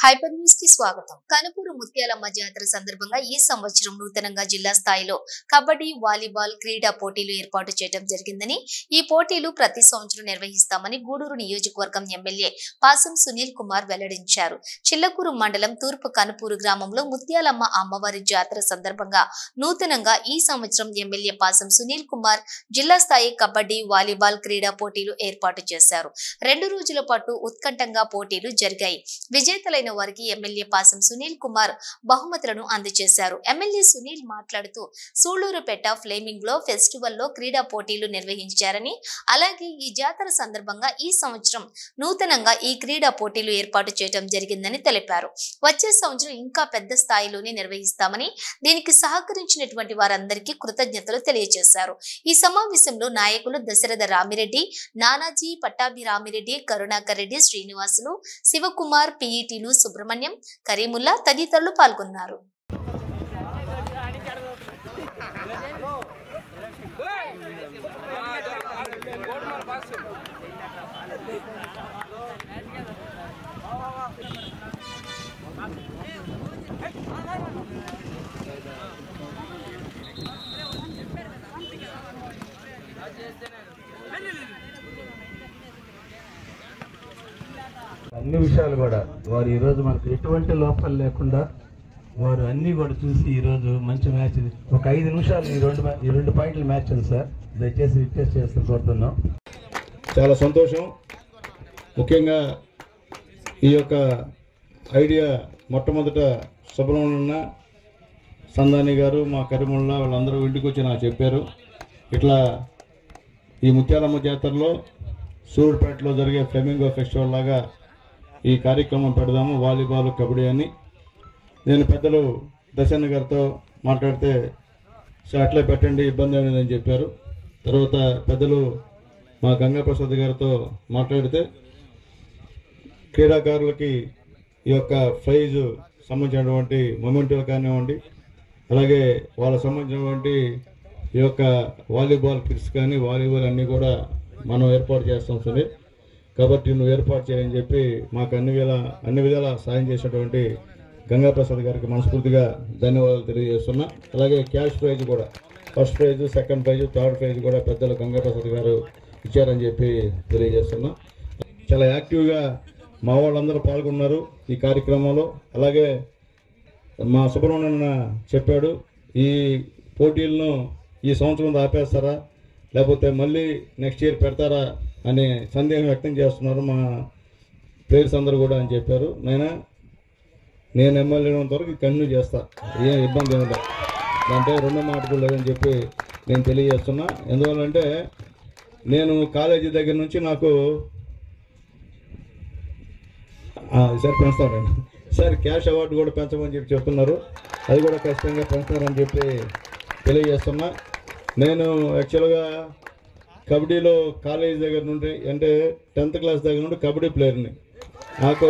Hyper news కి స్వాగతం. కనుపూరు ముత్యాలమ్మ జాతర సందర్భంగా ఈ సంవత్సరం నూతనంగా జిల్లా స్థాయిలో కబడ్డీ, వాలీబాల్ క్రీడా పోటీలు ఏర్పాటు చేయడం జరిగిందని, ఈ పోటీలు ప్రతి సంవత్సరం నిర్వహిస్తామని గూడూరు నియోజకవర్గం ఎమ్మెల్యే పాసం సునీల్ కుమార్ వెల్లడించారు. చిల్లకూరు మండలం తూర్పు కనుపూరు గ్రామంలో ముత్యాలమ్మ అమ్మవారి జాతర సందర్భంగా నూతనంగా ఈ సంవత్సరం ఎమ్మెల్యే పాసం సునీల్ కుమార్ జిల్లా స్థాయి కబడ్డీ, వాలీబాల్ క్రీడా పోటీలు ఏర్పాటు చేశారు. 2 రోజుల పాటు ఉత్కంఠంగా పోటీలు జరిగాయి. విజేతలైన వారికి ఎమ్మెల్యే పాసం సునీల్ కుమార్ బహుమతులను అందజేశారు. ఎమ్మెల్యే సునీల్ మాట్లాడుతూ సూళ్లూరుపేట ఫ్లేమింగ్ లో ఫెస్టివల్ లో క్రీడా పోటీలు నిర్వహించారని, అలాగే ఈ జాతర సందర్భంగా ఈ సంవత్సరం నూతనంగా ఈ క్రీడా పోటీలు ఏర్పాటు చేయడం జరిగిందని తెలిపారు. వచ్చే సంవత్సరం ఇంకా పెద్ద స్థాయిలోనే నిర్వహిస్తామని, దీనికి సహకరించినటువంటి వారందరికీ కృతజ్ఞతలు తెలియజేశారు. ఈ సమావేశంలో నాయకులు దశరథ రామిరెడ్డి, నానాజీ, పట్టాభి రామిరెడ్డి, కరుణాకర్ రెడ్డి, శ్రీనివాసులు, శివకుమార్, పీఈటీలు సుబ్రహ్మణ్యం, కరీముల్లా తదితరులు పాల్గొన్నారు. అన్ని విషయాలు కూడా వారు ఈరోజు మనకు ఎటువంటి లోపాలు లేకుండా వారు అన్నీ కూడా చూసి ఈరోజు మంచి మ్యాచ్, ఒక 5 నిమిషాలు ఈ రెండు పాయింట్ల మ్యాచ్ ఉంది సార్, దయచేసి రిక్వెస్ట్ చేస్తూ కోరుతున్నాం. చాలా సంతోషం. ముఖ్యంగా ఈ యొక్క ఐడియా మొట్టమొదట సుబ్రహ్మణ్య సందాని గారు, మా కరిముల్లా వాళ్ళందరూ ఇంటికి వచ్చి నాకు చెప్పారు, ఇట్లా ఈ ముత్యాలమ్మ జాతరలో సూర్యాపేటలో జరిగే ఫ్లెమింగో ఫెస్టివల్ లాగా ఈ కార్యక్రమం పెడదాము, వాలీబాల్, కబడ్డీ అని. నేను పెద్దలు దశన్న గారితో మాట్లాడితే సో అట్లే పెట్టండి, ఇబ్బంది ఏమి లేదని చెప్పారు. తర్వాత పెద్దలు మా గంగాప్రసాద్ గారితో మాట్లాడితే క్రీడాకారులకి ఈ యొక్క ప్రైజ్ సంబంధించినటువంటి మొమెంటో కానివ్వండి, అలాగే వాళ్ళకు సంబంధించినటువంటి ఈ యొక్క వాలీబాల్ కిట్స్ కానీ వాలీబాల్ అన్నీ కూడా మనం ఏర్పాటు చేస్తాం సునీల్, కాబట్టి నువ్వు ఏర్పాటు చేయని చెప్పి మాకు అన్ని విధాలా సాయం చేసినటువంటి గంగాప్రసాద్ గారికి మనస్ఫూర్తిగా ధన్యవాదాలు తెలియజేస్తున్నా. అలాగే క్యాష్ ప్రైజ్ కూడా, first prize, second prize, third prize కూడా పెద్దలు గంగాప్రసాద్ గారు ఇచ్చారని చెప్పి తెలియజేస్తున్నా. చాలా యాక్టివ్గా మా వాళ్ళందరూ పాల్గొన్నారు ఈ కార్యక్రమంలో. అలాగే మా సుబ్రహ్మణ్యన్న చెప్పాడు, ఈ పోటీలను ఈ సంవత్సరం ఆపేస్తారా లేకపోతే మళ్ళీ నెక్స్ట్ ఇయర్ పెడతారా అనే సందేహం వ్యక్తం చేస్తున్నారు మా ప్లేయర్స్ అందరూ కూడా అని చెప్పారు. నేను ఎమ్మెల్యే అయినంత వరకు కంటిన్యూ చేస్తా, ఏం ఇబ్బంది ఏమి లేదు, దాంట్లో రెండో మాట కూడా లేదని చెప్పి నేను తెలియజేస్తున్నా. ఎందువల్లంటే నేను కాలేజీ దగ్గర నుంచి నాకు సార్ పెంచుతారండి సార్, క్యాష్ అవార్డు కూడా పెంచమని చెప్పి చెప్తున్నారు, అది కూడా ఖచ్చితంగా పెంచుతారని చెప్పి తెలియజేస్తున్నా. నేను యాక్చువల్గా కబడ్డీలో కాలేజ్ దగ్గర నుండి, అంటే 10th క్లాస్ దగ్గర నుండి కబడ్డీ ప్లేయర్ని. నాకు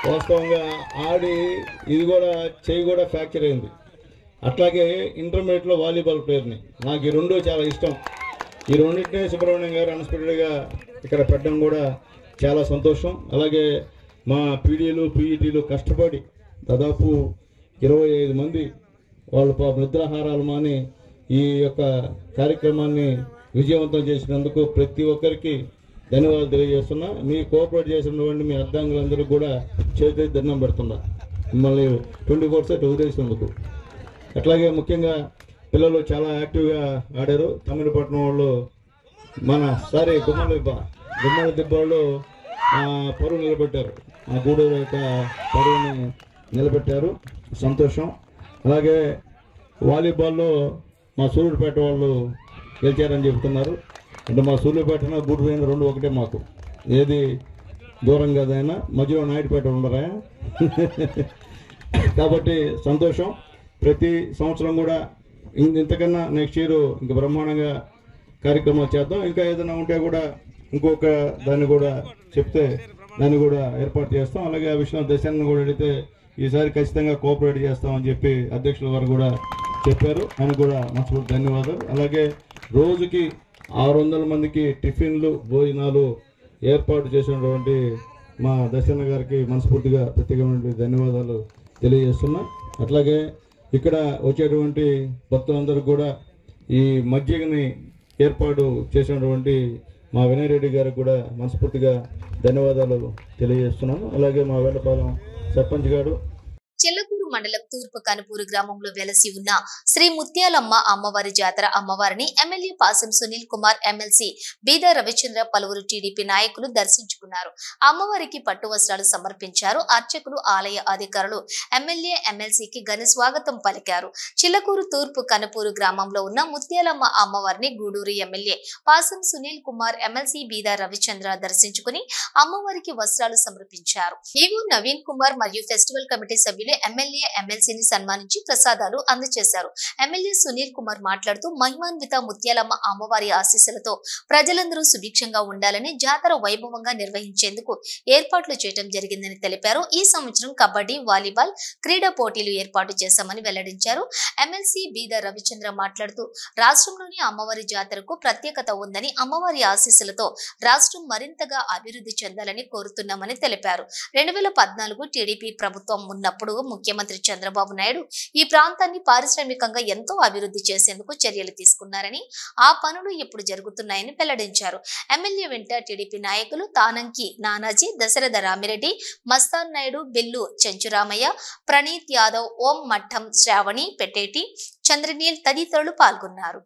వాస్తవంగా ఆడి ఇది కూడా చెయ్యి కూడా ఫ్రాక్చర్ అయింది. అట్లాగే ఇంటర్మీడియట్లో వాలీబాల్ ప్లేయర్ని. నాకు ఈ రెండు చాలా ఇష్టం. ఈ రెండింటినే సుబ్రహ్మణ్యం గారు అన్ఎక్స్పెక్టెడ్గా ఇక్కడ పెట్టడం కూడా చాలా సంతోషం. అలాగే మా పీడీలు, పీఈటీలు కష్టపడి దాదాపు 25 మంది వాళ్ళు నిద్రాహారాలు మాని ఈ యొక్క కార్యక్రమాన్ని విజయవంతం చేసినందుకు ప్రతి ఒక్కరికి ధన్యవాదాలు తెలియజేస్తున్నా. మీ కోఆపరేట్ చేసినటువంటి మీ అర్ధాంగులందరూ కూడా చేతి దండం పెడుతున్నా, మిమ్మల్ని 24/7 వదిలేసినందుకు. అట్లాగే ముఖ్యంగా పిల్లలు చాలా యాక్టివ్గా ఆడారు. తమిళపట్నం వాళ్ళు గుమ్మల దిబ్బ వాళ్ళు పరువు నిలబెట్టారు, మా గూడూరు యొక్క పరువుని నిలబెట్టారు, సంతోషం. అలాగే వాలీబాల్లో మా సూర్యాపేట వాళ్ళు గెలిచారని చెప్తున్నారు. అంటే మా సూర్యాపేట గూడూరు అయిన రెండు ఒకటే, మాకు ఏది దూరం కదైనా మధ్యలో నాయుడుపేట ఉండరా కాబట్టి సంతోషం. ప్రతి సంవత్సరం కూడా ఇంతకన్నా నెక్స్ట్ ఇయర్ ఇంకా బ్రహ్మాండంగా కార్యక్రమం చేద్దాం. ఇంకా ఏదైనా ఉంటే కూడా ఇంకొక దాన్ని కూడా చెప్తే దాన్ని కూడా ఏర్పాటు చేస్తాం. అలాగే ఆ విషయంలో దశాన్ని కూడా అడిగితే ఈసారి ఖచ్చితంగా కోఆపరేట్ చేస్తామని చెప్పి అధ్యక్షుల వారు కూడా చెప్పారు, ఆయన కూడా మనస్ఫూర్తి ధన్యవాదాలు. అలాగే రోజుకి 600 మందికి టిఫిన్లు, భోజనాలు ఏర్పాటు చేసినటువంటి మా దర్శన గారికి మనస్ఫూర్తిగా ప్రత్యేకమైన ధన్యవాదాలు తెలియజేస్తున్నా. అట్లాగే ఇక్కడ వచ్చేటువంటి భక్తులందరూ కూడా ఈ మజ్జిగని ఏర్పాటు చేసినటువంటి మా వినయ్ రెడ్డి గారికి కూడా మనస్ఫూర్తిగా ధన్యవాదాలు తెలియజేస్తున్నాను. అలాగే మా వేళపాలెం సర్పంచ్ గారు, చెల్లకూరు మండలం తూర్పు కనుపూరు గ్రామంలో వెలసి ఉన్న శ్రీ ముత్యాలమ్మ అమ్మవారి జాతర అమ్మవారిని ఎమ్మెల్యే పాసం సునీల్ కుమార్, ఎమ్మెల్సీ బీదా రవిచంద్ర, పలువురు టీడీపీ నాయకులు దర్శించుకున్నారు. అమ్మవారికి పట్టు వస్త్రాలు సమర్పించారు. అర్చకులు, ఆలయ అధికారులు ఎమ్మెల్యే, ఎమ్మెల్సీకి ఘన స్వాగతం పలికారు. చిల్లకూరు తూర్పు కనుపూరు గ్రామంలో ఉన్న ముత్యాలమ్మ అమ్మవారిని గూడూరు ఎమ్మెల్యే పాసం సునీల్ కుమార్, ఎమ్మెల్సీ బీదా రవిచంద్ర దర్శించుకుని అమ్మవారికి వస్త్రాలు సమర్పించారు. ఈవో నవీన్ కుమార్ మరియు ఫెస్టివల్ కమిటీ సభ్యులు ఎమ్మెల్యే, ఎమ్మెల్సీని సన్మానించి ప్రసాదాలు అందజేశారు. ఎమ్మెల్యే సునీల్ కుమార్ మాట్లాడుతూ మహిమాన్విత ముత్యాలమ్మ అమ్మవారి ఆశీస్సులతో ప్రజలందరూ సుభిక్షంగా ఉండాలని జాతర వైభవంగా నిర్వహించేందుకు ఏర్పాట్లు చేయడం జరిగిందని తెలిపారు. ఈ సంవత్సరం కబడ్డీ, వాలీబాల్ క్రీడా పోటీలు ఏర్పాటు చేశామని వెల్లడించారు. ఎమ్మెల్సీ బీదా రవిచంద్ర మాట్లాడుతూ రాష్ట్రంలోని అమ్మవారి జాతరకు ప్రత్యేకత ఉందని, అమ్మవారి ఆశీస్సులతో రాష్ట్రం మరింతగా అభివృద్ధి చెందాలని కోరుతున్నామని తెలిపారు. 2014 టీడీపీ ప్రభుత్వం ఉన్నప్పుడు ముఖ్యమంత్రి చంద్రబాబు నాయుడు ఈ ప్రాంతాన్ని పారిశ్రామికంగా ఎంతో అభివృద్ధి చేసేందుకు చర్యలు తీసుకున్నారని, ఆ పనులు ఇప్పుడు జరుగుతున్నాయని వెల్లడించారు. ఎమ్మెల్యే వెంట టీడీపీ నాయకులు తానంకి నానాజీ, దశరథ రామిరెడ్డి, మస్తాన్ నాయుడు, బిల్లు చెంచురామయ్య, ప్రణీత్ యాదవ్, ఓం మఠం శ్రావణి, పెట్టేటి, చంద్రనీల్ తదితరులు పాల్గొన్నారు.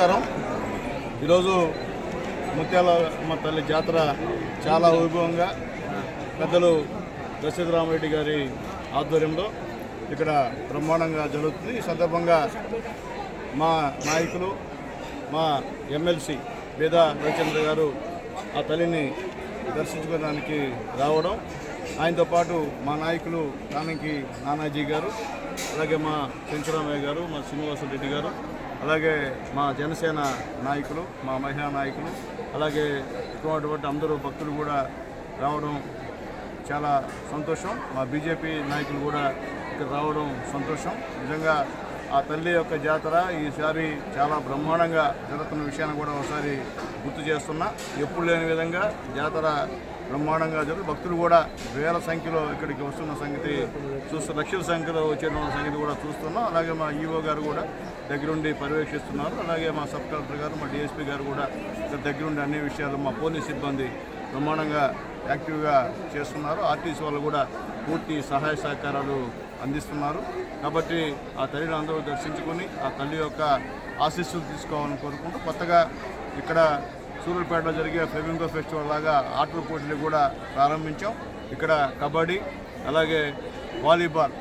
నమస్కారం. ఈరోజు ముత్యాలమ్మ తల్లి జాతర చాలా వైభవంగా పెద్దలు దశరథ రామిరెడ్డి గారి ఆధ్వర్యంలో ఇక్కడ బ్రహ్మాండంగా జరుగుతుంది. ఈ సందర్భంగా మా నాయకులు, మా ఎమ్మెల్సీ బీదా రవిచంద్ర గారు ఆ తల్లిని దర్శించుకోవడానికి రావడం, ఆయనతో పాటు మా నాయకులు తానంకి నానాజీ గారు, అలాగే మా చెంచురామయ్య గారు, మా శ్రీనివాసరెడ్డి గారు, అలాగే మా జనసేన నాయకులు, మా మహిళా నాయకులు, అలాగే ఇక్కడ అందరూ భక్తులు కూడా రావడం చాలా సంతోషం. మా బీజేపీ నాయకులు కూడా ఇక్కడ రావడం సంతోషం. నిజంగా ఆ తల్లి యొక్క జాతర ఈసారి చాలా బ్రహ్మాండంగా జరుగుతున్న విషయాన్ని కూడా ఒకసారి గుర్తు చేస్తున్నా. ఎప్పుడు లేని విధంగా జాతర బ్రహ్మాండంగా జరుగుతుంది. భక్తులు కూడా వేల సంఖ్యలో ఇక్కడికి వస్తున్న సంగతి లక్షల సంఖ్యలో వచ్చేటువంటి సంగతి కూడా చూస్తున్నాం. అలాగే మా ఈఓ గారు కూడా దగ్గరుండి పర్యవేక్షిస్తున్నారు. అలాగే మా సబ్ కలెక్టర్ గారు, మా డిఎస్పీ గారు కూడా ఇక్కడ దగ్గరుండి అన్ని విషయాలు, మా పోలీస్ సిబ్బంది బ్రహ్మాండంగా యాక్టివ్గా చేస్తున్నారు. ఆర్టీసీ వాళ్ళు కూడా పూర్తి సహాయ సహకారాలు అందిస్తున్నారు. కాబట్టి ఆ తల్లిని అందరూ దర్శించుకొని ఆ తల్లి యొక్క ఆశీస్సులు తీసుకోవాలని కోరుకుంటూ కొత్తగా ఇక్కడ సూర్యాపేటలో జరిగే ఫ్లెమింగో ఫెస్టివల్ లాగా ఆటల పోటీలు కూడా ప్రారంభించాం. ఇక్కడ కబడ్డీ అలాగే వాలీబాల్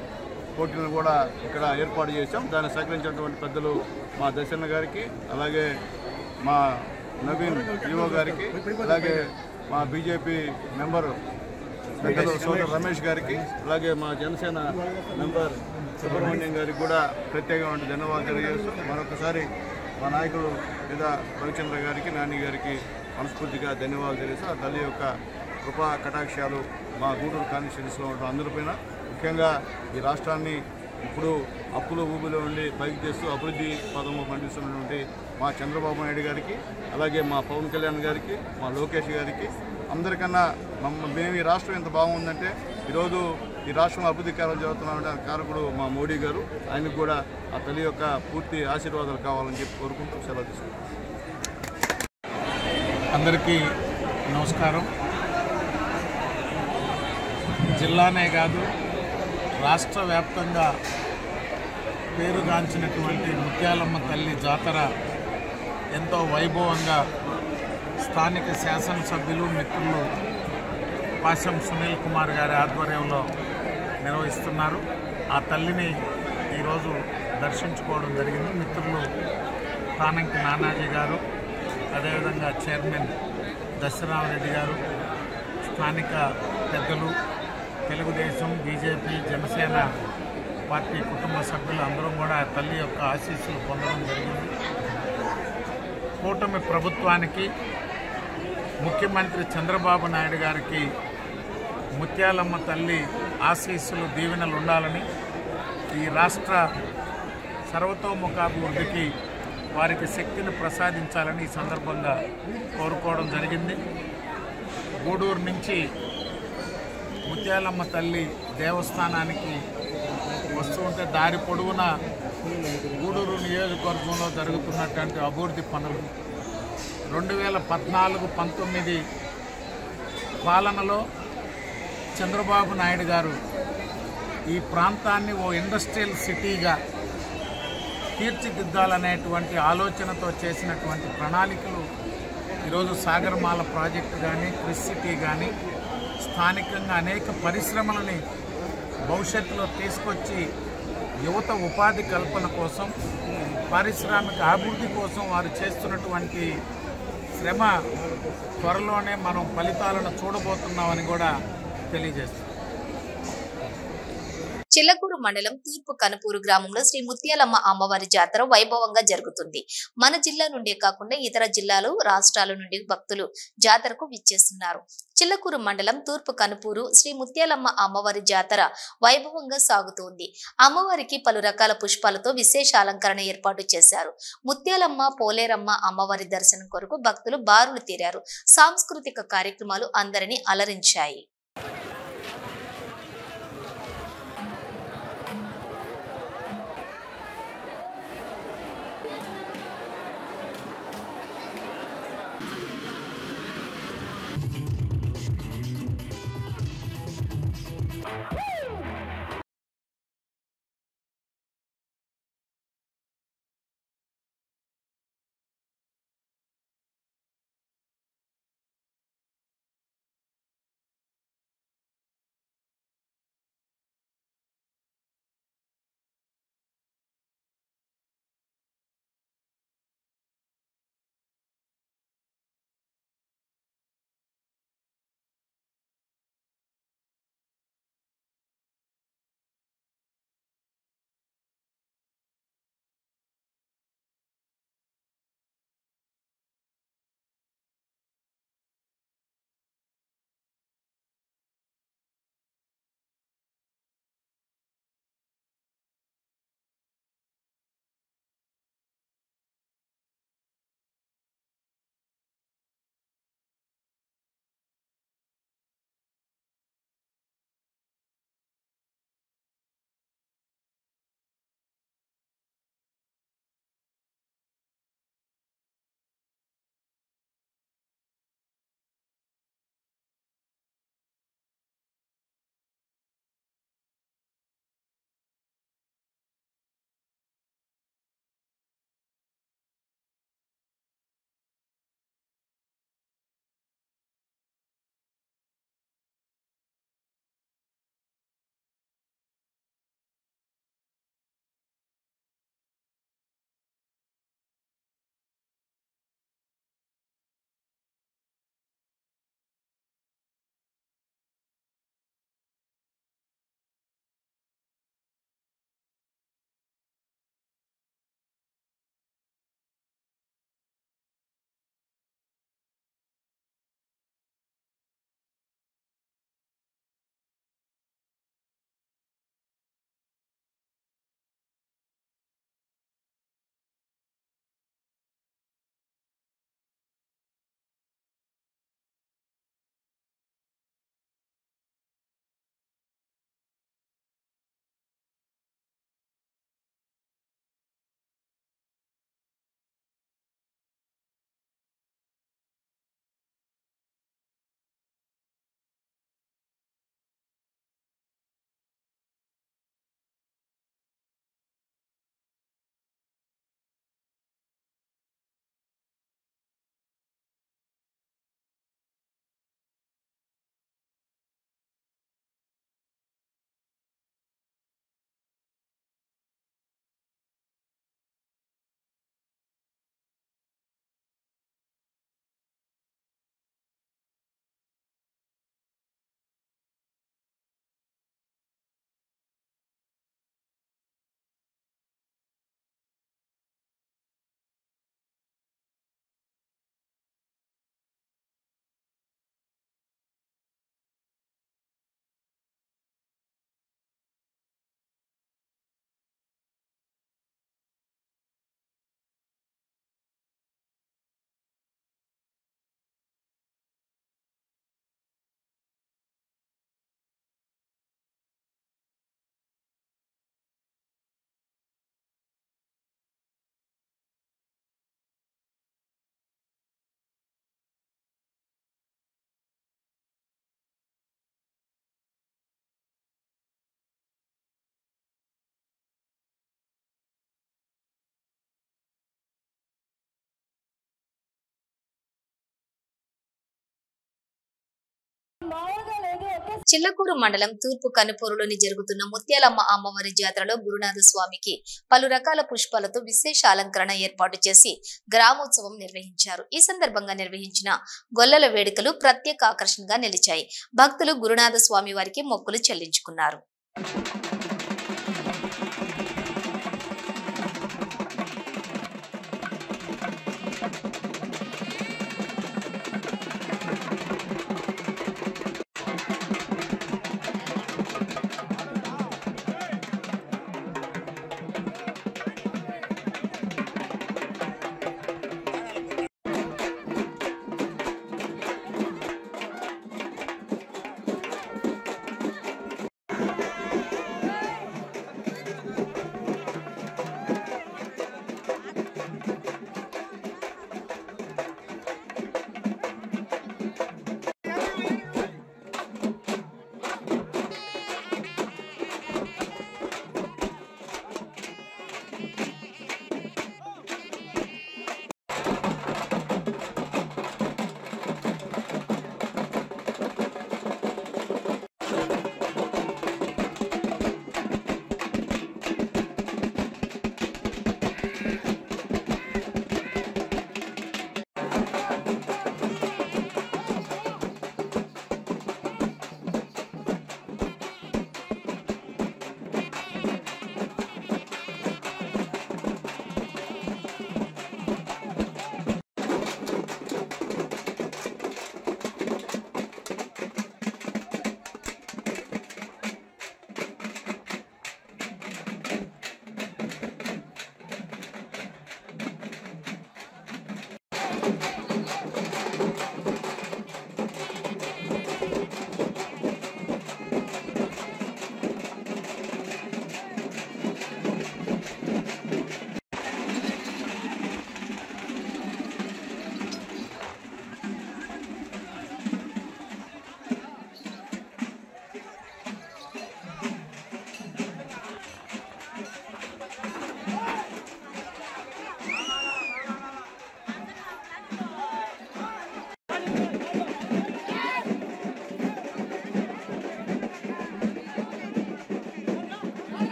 పోటీలను కూడా ఇక్కడ ఏర్పాటు చేశాం. దాన్ని సహకరించినటువంటి పెద్దలు మా దర్శన గారికి, అలాగే మా నవీన్ ఈవో గారికి, అలాగే మా బీజేపీ మెంబరు పెద్దలు సోదరు రమేష్ గారికి, అలాగే మా జనసేన మెంబర్ సుబ్రహ్మణ్యం గారికి కూడా ప్రత్యేకమైన ధన్యవాదాలు తెలియజేస్తూ మరొకసారి మా నాయకుడు లేదా రవిచంద్ర గారికి, నాని గారికి మనస్ఫూర్తిగా ధన్యవాదాలు తెలియజేస్తూ ఆ తల్లి యొక్క కృపా కటాక్షాలు మా గూడూరు కాన్స్టిట్యూన్సీలో ఉన్న అందరిపైన, ముఖ్యంగా ఈ రాష్ట్రాన్ని ఇప్పుడు అప్పుల ఊబిలో ఉండి పైకి తెస్తూ అభివృద్ధి పదము పండిస్తున్నటువంటి మా చంద్రబాబు నాయుడు గారికి, అలాగే మా పవన్ కళ్యాణ్ గారికి, మా లోకేష్ గారికి, అందరికన్నా మేము ఈ రాష్ట్రం ఎంత బాగుందంటే ఈరోజు ఈ రాష్ట్రంలో అభివృద్ధి కార్యాలు జరుగుతున్నామంటే కారకుడు మా మోడీ గారు. ఆయనకు కూడా ఆ తల్లి యొక్క పూర్తి ఆశీర్వాదాలు కావాలని చెప్పి కోరుకుంటూ సెలవు తీసుకుంటాం. అందరికీ నమస్కారం. జిల్లానే కాదు రాష్ట్ర వ్యాప్తంగా పేరుగాంచినటువంటి ముత్యాలమ్మ తల్లి జాతర ఎంతో వైభవంగా స్థానిక శాసనసభ్యులు మిత్రులు పాశం సునీల్ కుమార్ గారి ఆధ్వర్యంలో నిర్వహిస్తున్నారు. ఆ తల్లిని ఈరోజు దర్శించుకోవడం జరిగింది. మిత్రులు తానంకి నానాజీ గారు, అదేవిధంగా చైర్మన్ దశరామరెడ్డి గారు, స్థానిక పెద్దలు, తెలుగుదేశం, బీజేపీ, జనసేన పార్టీ కుటుంబ సభ్యులు అందరూ కూడా తల్లి యొక్క ఆశీస్సులు పొందడం జరిగింది. కూటమి ప్రభుత్వానికి, ముఖ్యమంత్రి చంద్రబాబు నాయుడు గారికి ముత్యాలమ్మ తల్లి ఆశీస్సులు, దీవెనలు ఉండాలని, ఈ రాష్ట్ర సర్వతోముఖాభివృద్ధికి వారికి శక్తిని ప్రసాదించాలని ఈ సందర్భంగా కోరుకోవడం జరిగింది. గూడూరు నుంచి ముత్యాలమ్మ తల్లి దేవస్థానానికి వస్తూ ఉంటే దారి పొడవునా గూడూరు నియోజకవర్గంలో జరుగుతున్నటువంటి అభివృద్ధి పనులు 2014-19 పాలనలో చంద్రబాబు నాయుడు గారు ఈ ప్రాంతాన్ని ఓ ఇండస్ట్రియల్ సిటీగా తీర్చిదిద్దాలనేటువంటి ఆలోచనతో చేసినటువంటి ప్రణాళికలు ఈరోజు సాగరమాల ప్రాజెక్టు కానీ, క్రిస్ సిటీ కానీ, స్థానికంగా అనేక పరిశ్రమలని భవిష్యత్తులో తీసుకొచ్చి యువత ఉపాధి కల్పన కోసం, పారిశ్రామిక అభివృద్ధి కోసం వారు చేస్తున్నటువంటి శ్రమ త్వరలోనే మనం ఫలితాలను చూడబోతున్నామని కూడా తెలియజేస్తుంది. చిల్లకూరు మండలం తూర్పు కనుపూరు గ్రామంలో శ్రీ ముత్యాలమ్మ అమ్మవారి జాతర వైభవంగా జరుగుతుంది. మన జిల్లా నుండే కాకుండా ఇతర జిల్లాలు, రాష్ట్రాల నుండి భక్తులు జాతరకు విచ్చేస్తున్నారు. చిల్లకూరు మండలం తూర్పు కనుపూరు శ్రీ ముత్యాలమ్మ అమ్మవారి జాతర వైభవంగా సాగుతోంది. అమ్మవారికి పలు రకాల పుష్పాలతో విశేష అలంకరణ ఏర్పాటు చేశారు. ముత్యాలమ్మ, పోలేరమ్మ అమ్మవారి దర్శనం కొరకు భక్తులు బారులు తీరారు. సాంస్కృతిక కార్యక్రమాలు అందరినీ అలరించాయి. చిల్లకూరు మండలం తూర్పు కనుపూరులోని జరుగుతున్న ముత్యాలమ్మ అమ్మవారి జాతరలో గురునాథ స్వామికి పలు రకాల పుష్పాలతో విశేష అలంకరణ ఏర్పాటు చేసి గ్రామోత్సవం నిర్వహించారు. ఈ సందర్భంగా నిర్వహించిన గొల్లల వేడుకలు ప్రత్యేక ఆకర్షణగా నిలిచాయి. భక్తులు గురునాథ స్వామి వారికి మొక్కులు చెల్లించుకున్నారు.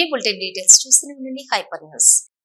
ఇవి బులెటిన్ డీటెయిల్స్. చూస్తూనే ఉండండి హైపర్ న్యూస్.